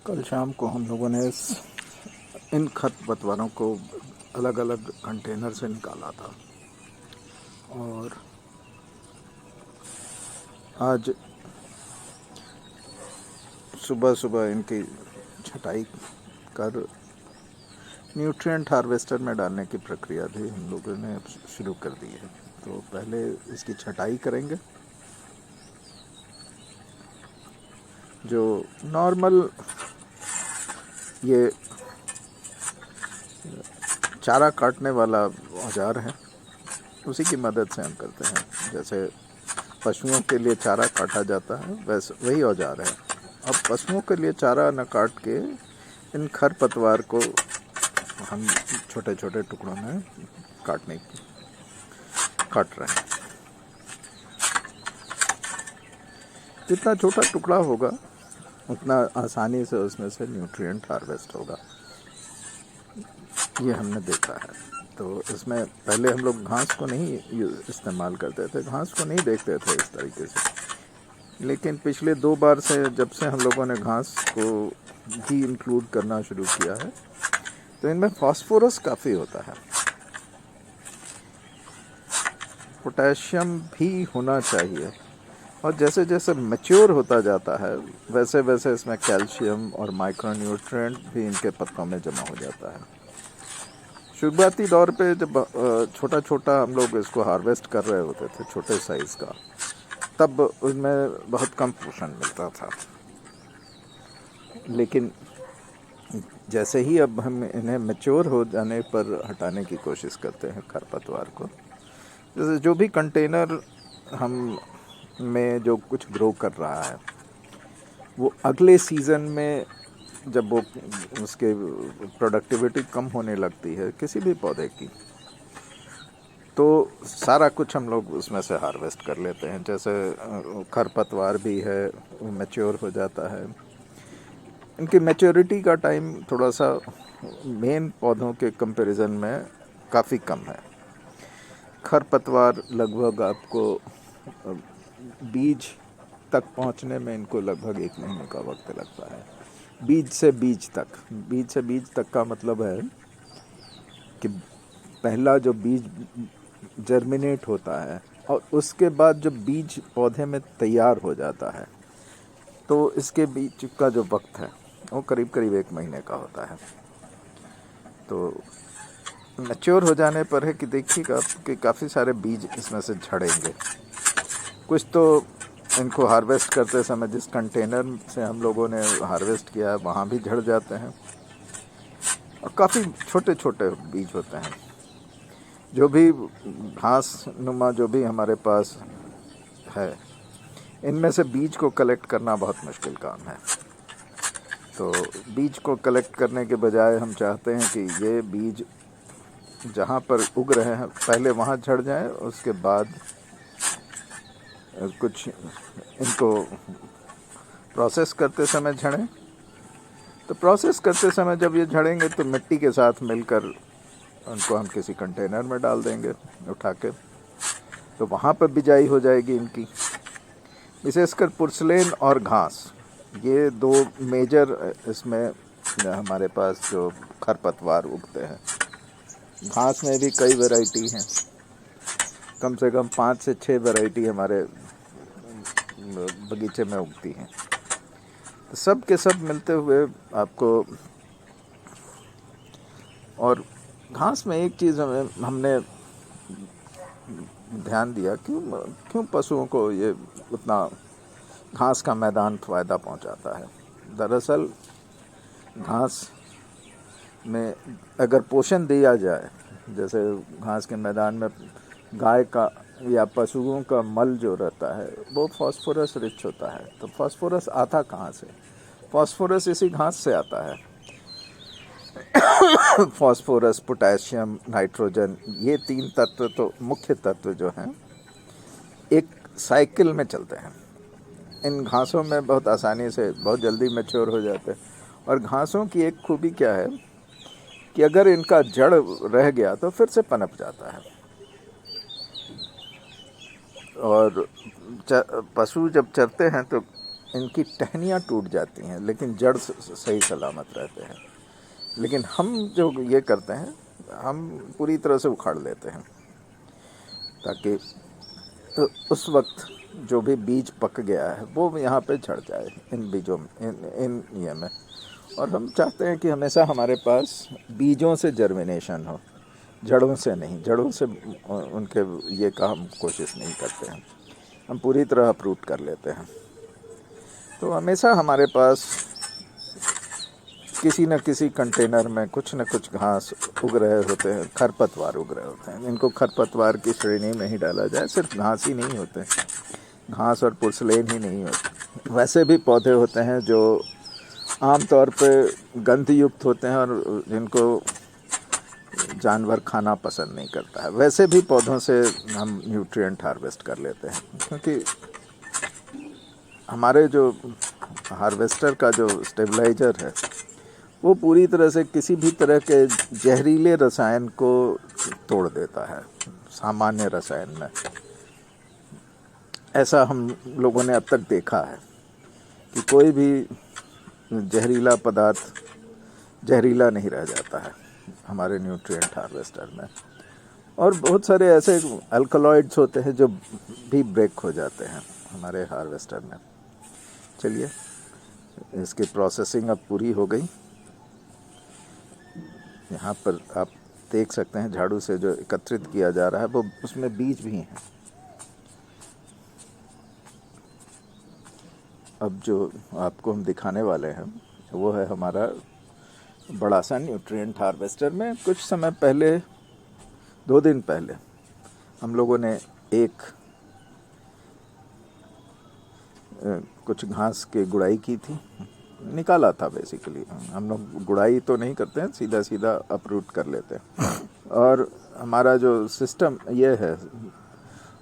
कल शाम को हम लोगों ने इन खरपतवारों को अलग अलग कंटेनर से निकाला था और आज सुबह सुबह इनकी छटाई कर न्यूट्रिएंट हार्वेस्टर में डालने की प्रक्रिया भी हम लोगों ने शुरू कर दी है। तो पहले इसकी छटाई करेंगे। जो नॉर्मल ये चारा काटने वाला औजार है, उसी की मदद से हम करते हैं। जैसे पशुओं के लिए चारा काटा जाता है, वैसे वही औजार है। अब पशुओं के लिए चारा न काट के इन खरपतवार को हम छोटे छोटे टुकड़ों में काट रहे हैं। जितना छोटा टुकड़ा होगा उतना आसानी से उसमें से न्यूट्रिएंट हार्वेस्ट होगा, ये हमने देखा है। तो इसमें पहले हम लोग घास को नहीं इस्तेमाल करते थे, घास को नहीं देखते थे इस तरीके से। लेकिन पिछले 2 बार से जब से हम लोगों ने घास को भी इंक्लूड करना शुरू किया है, तो इनमें फास्फोरस काफ़ी होता है, पोटेशियम भी होना चाहिए। और जैसे जैसे मैच्योर होता जाता है वैसे वैसे इसमें कैल्शियम और माइक्रोन्यूट्रिएंट भी इनके पत्तों में जमा हो जाता है। शुरुआती दौर पे जब छोटा छोटा हम लोग इसको हार्वेस्ट कर रहे होते थे, छोटे साइज़ का, तब उसमें बहुत कम पोषण मिलता था। लेकिन जैसे ही अब हम इन्हें मैच्योर हो जाने पर हटाने की कोशिश करते हैं खरपतवार को, जैसे जो भी कंटेनर हम में जो कुछ ग्रो कर रहा है, वो अगले सीज़न में जब वो उसके प्रोडक्टिविटी कम होने लगती है किसी भी पौधे की, तो सारा कुछ हम लोग उसमें से हार्वेस्ट कर लेते हैं। जैसे खरपतवार भी है, वो मैच्योर हो जाता है। इनकी मैच्योरिटी का टाइम थोड़ा सा मेन पौधों के कंपैरिजन में काफ़ी कम है। खरपतवार लगभग आपको बीज तक पहुंचने में इनको लगभग 1 महीने का वक्त लगता है। बीज से बीज तक का मतलब है कि पहला जो बीज जर्मिनेट होता है और उसके बाद जो बीज पौधे में तैयार हो जाता है, तो इसके बीच का जो वक्त है वो करीब करीब 1 महीने का होता है। तो मैच्योर हो जाने पर है कि देखिएगा कि काफ़ी सारे बीज इसमें से झड़ेंगे। कुछ तो इनको हार्वेस्ट करते समय जिस कंटेनर से हम लोगों ने हार्वेस्ट किया है वहाँ भी झड़ जाते हैं, और काफ़ी छोटे छोटे बीज होते हैं। जो भी घास नुमा जो भी हमारे पास है, इनमें से बीज को कलेक्ट करना बहुत मुश्किल काम है। तो बीज को कलेक्ट करने के बजाय हम चाहते हैं कि ये बीज जहाँ पर उग रहे हैं पहले वहाँ झड़ जाए, उसके बाद कुछ इनको प्रोसेस करते समय झड़ें। तो प्रोसेस करते समय जब ये झड़ेंगे तो मिट्टी के साथ मिलकर उनको हम किसी कंटेनर में डाल देंगे उठा के, तो वहाँ पर बिजाई हो जाएगी इनकी। विशेषकर पुर्सलेन और घास, ये 2 मेजर इसमें हमारे पास जो खरपतवार उगते हैं। घास में भी कई वैरायटी हैं, कम से कम 5 से 6 वैरायटी हमारे बगीचे में उगती हैं। तो सब के सब मिलते हुए आपको, और घास में एक चीज़ हमने ध्यान दिया, क्यों पशुओं को ये उतना घास का मैदान फ़ायदा पहुंचाता है। दरअसल घास में अगर पोषण दिया जाए, जैसे घास के मैदान में गाय का या पशुओं का मल जो रहता है वो फास्फोरस रिच होता है। तो फास्फोरस आता कहाँ से? फास्फोरस इसी घास से आता है। फास्फोरस, पोटेशियम, नाइट्रोजन, ये 3 तत्व तो मुख्य तत्व जो हैं एक साइकिल में चलते हैं। इन घासों में बहुत आसानी से बहुत जल्दी मैच्योर हो जाते हैं। और घासों की एक खूबी क्या है कि अगर इनका जड़ रह गया तो फिर से पनप जाता है। और पशु जब चरते हैं तो इनकी टहनियाँ टूट जाती हैं लेकिन जड़ सही सलामत रहते हैं। लेकिन हम जो ये करते हैं, हम पूरी तरह से उखाड़ लेते हैं ताकि उस वक्त जो भी बीज पक गया है वो यहाँ पे झड़ जाए इन बीजों में, इन ये में। और हम चाहते हैं कि हमेशा हमारे पास बीजों से जर्मिनेशन हो, जड़ों से नहीं। जड़ों से उनके ये का हम कोशिश नहीं करते हैं, हम पूरी तरह अप्रूट कर लेते हैं। तो हमेशा हमारे पास किसी न किसी कंटेनर में कुछ न कुछ घास उग रहे होते हैं, खरपतवार उग रहे होते हैं। इनको खरपतवार की श्रेणी में ही डाला जाए। सिर्फ घास ही नहीं होते, घास और पुर्सलेन ही नहीं होते, वैसे भी पौधे होते हैं जो आमतौर पे गंध युक्त होते हैं और जिनको जानवर खाना पसंद नहीं करता है। वैसे भी पौधों से हम न्यूट्रिएंट हार्वेस्ट कर लेते हैं, क्योंकि हमारे जो हार्वेस्टर का जो स्टेबलाइजर है वो पूरी तरह से किसी भी तरह के जहरीले रसायन को तोड़ देता है। सामान्य रसायन में ऐसा हम लोगों ने अब तक देखा है कि कोई भी जहरीला पदार्थ जहरीला नहीं रह जाता है हमारे न्यूट्रिएंट हार्वेस्टर में। और बहुत सारे ऐसे अल्कलॉइड्स होते हैं जो भी ब्रेक हो जाते हैं हमारे हार्वेस्टर में। चलिए, इसकी प्रोसेसिंग अब पूरी हो गई। यहाँ पर आप देख सकते हैं झाड़ू से जो एकत्रित किया जा रहा है वो उसमें बीज भी हैं। अब जो आपको हम दिखाने वाले हैं वो है हमारा बड़ा सा न्यूट्रिएंट हार्वेस्टर में कुछ समय पहले, 2 दिन पहले हम लोगों ने एक कुछ घास की गुड़ाई की थी, निकाला था। बेसिकली हम लोग गुड़ाई तो नहीं करते हैं, सीधा सीधा अपरूट कर लेते हैं। और हमारा जो सिस्टम ये है,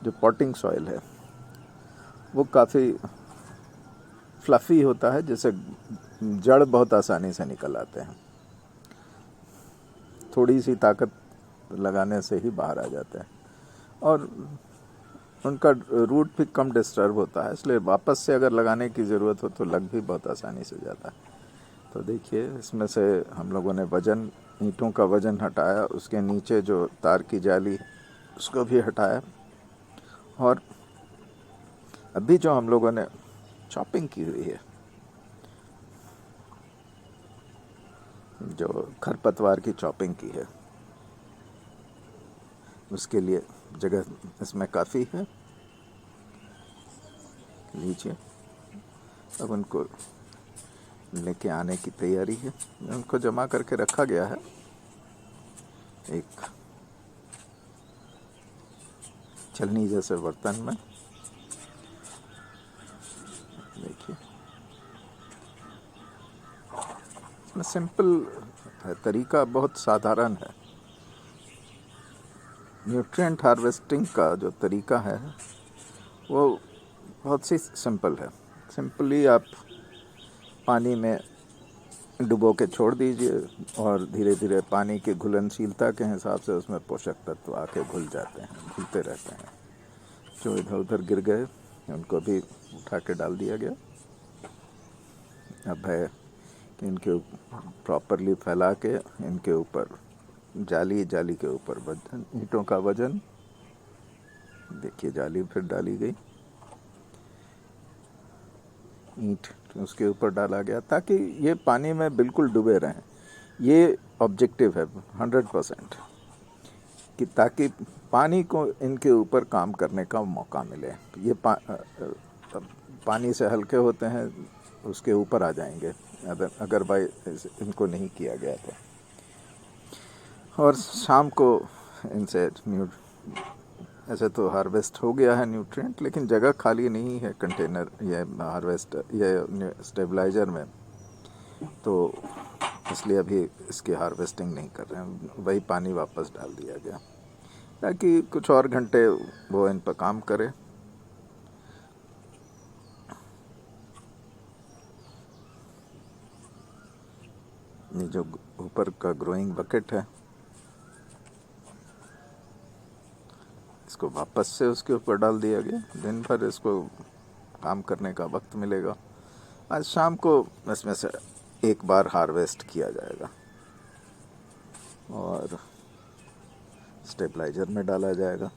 जो पॉटिंग सॉइल है वो काफ़ी फ्लफ़ी होता है, जिससे जड़ बहुत आसानी से निकल आते हैं। थोड़ी सी ताकत लगाने से ही बाहर आ जाते हैं और उनका रूट भी कम डिस्टर्ब होता है, इसलिए वापस से अगर लगाने की ज़रूरत हो तो लग भी बहुत आसानी से जाता है। तो देखिए, इसमें से हम लोगों ने वज़न, ईंटों का वज़न हटाया, उसके नीचे जो तार की जाली उसको भी हटाया। और अभी जो हम लोगों ने चॉपिंग की हुई है, जो खरपतवार की चॉपिंग की है, उसके लिए जगह इसमें काफ़ी है। लीजिए, अब उनको लेके आने की तैयारी है। उनको जमा करके रखा गया है एक छलनी जैसे बर्तन में। देखिए, इसमें सिंपल है, तरीका बहुत साधारण है। न्यूट्रिएंट हार्वेस्टिंग का जो तरीका है वो बहुत सी सिंपल है। सिंपली आप पानी में डुबो के छोड़ दीजिए और धीरे धीरे पानी की घुलनशीलता के हिसाब से उसमें पोषक तत्व आके घुल जाते हैं, घुलते रहते हैं। जो इधर उधर गिर गए उनको भी उठा के डाल दिया गया। अब है कि इनके प्रॉपरली फैला के इनके ऊपर जाली के ऊपर वजन, ईंटों का वजन। देखिए, जाली फिर डाली गई, ईंट उसके ऊपर डाला गया ताकि ये पानी में बिल्कुल डूबे रहें। ये ऑब्जेक्टिव है 100%, कि ताकि पानी को इनके ऊपर काम करने का मौका मिले। ये पानी से हल्के होते हैं, उसके ऊपर आ जाएंगे अगर भाई इनको नहीं किया गया तो। और शाम को इनसे ऐसे तो हार्वेस्ट हो गया है न्यूट्रिएंट, लेकिन जगह खाली नहीं है कंटेनर ये हार्वेस्टर ये स्टेबलाइजर में, तो इसलिए अभी इसकी हार्वेस्टिंग नहीं कर रहे हैं। वही पानी वापस डाल दिया गया ताकि कुछ और घंटे वो इन पर काम करे। ये जो ऊपर का ग्रोइंग बकेट है, इसको वापस से उसके ऊपर डाल दिया गया। दिन भर इसको काम करने का वक्त मिलेगा। आज शाम को इसमें से एक बार हार्वेस्ट किया जाएगा और स्टेबलाइजर में डाला जाएगा।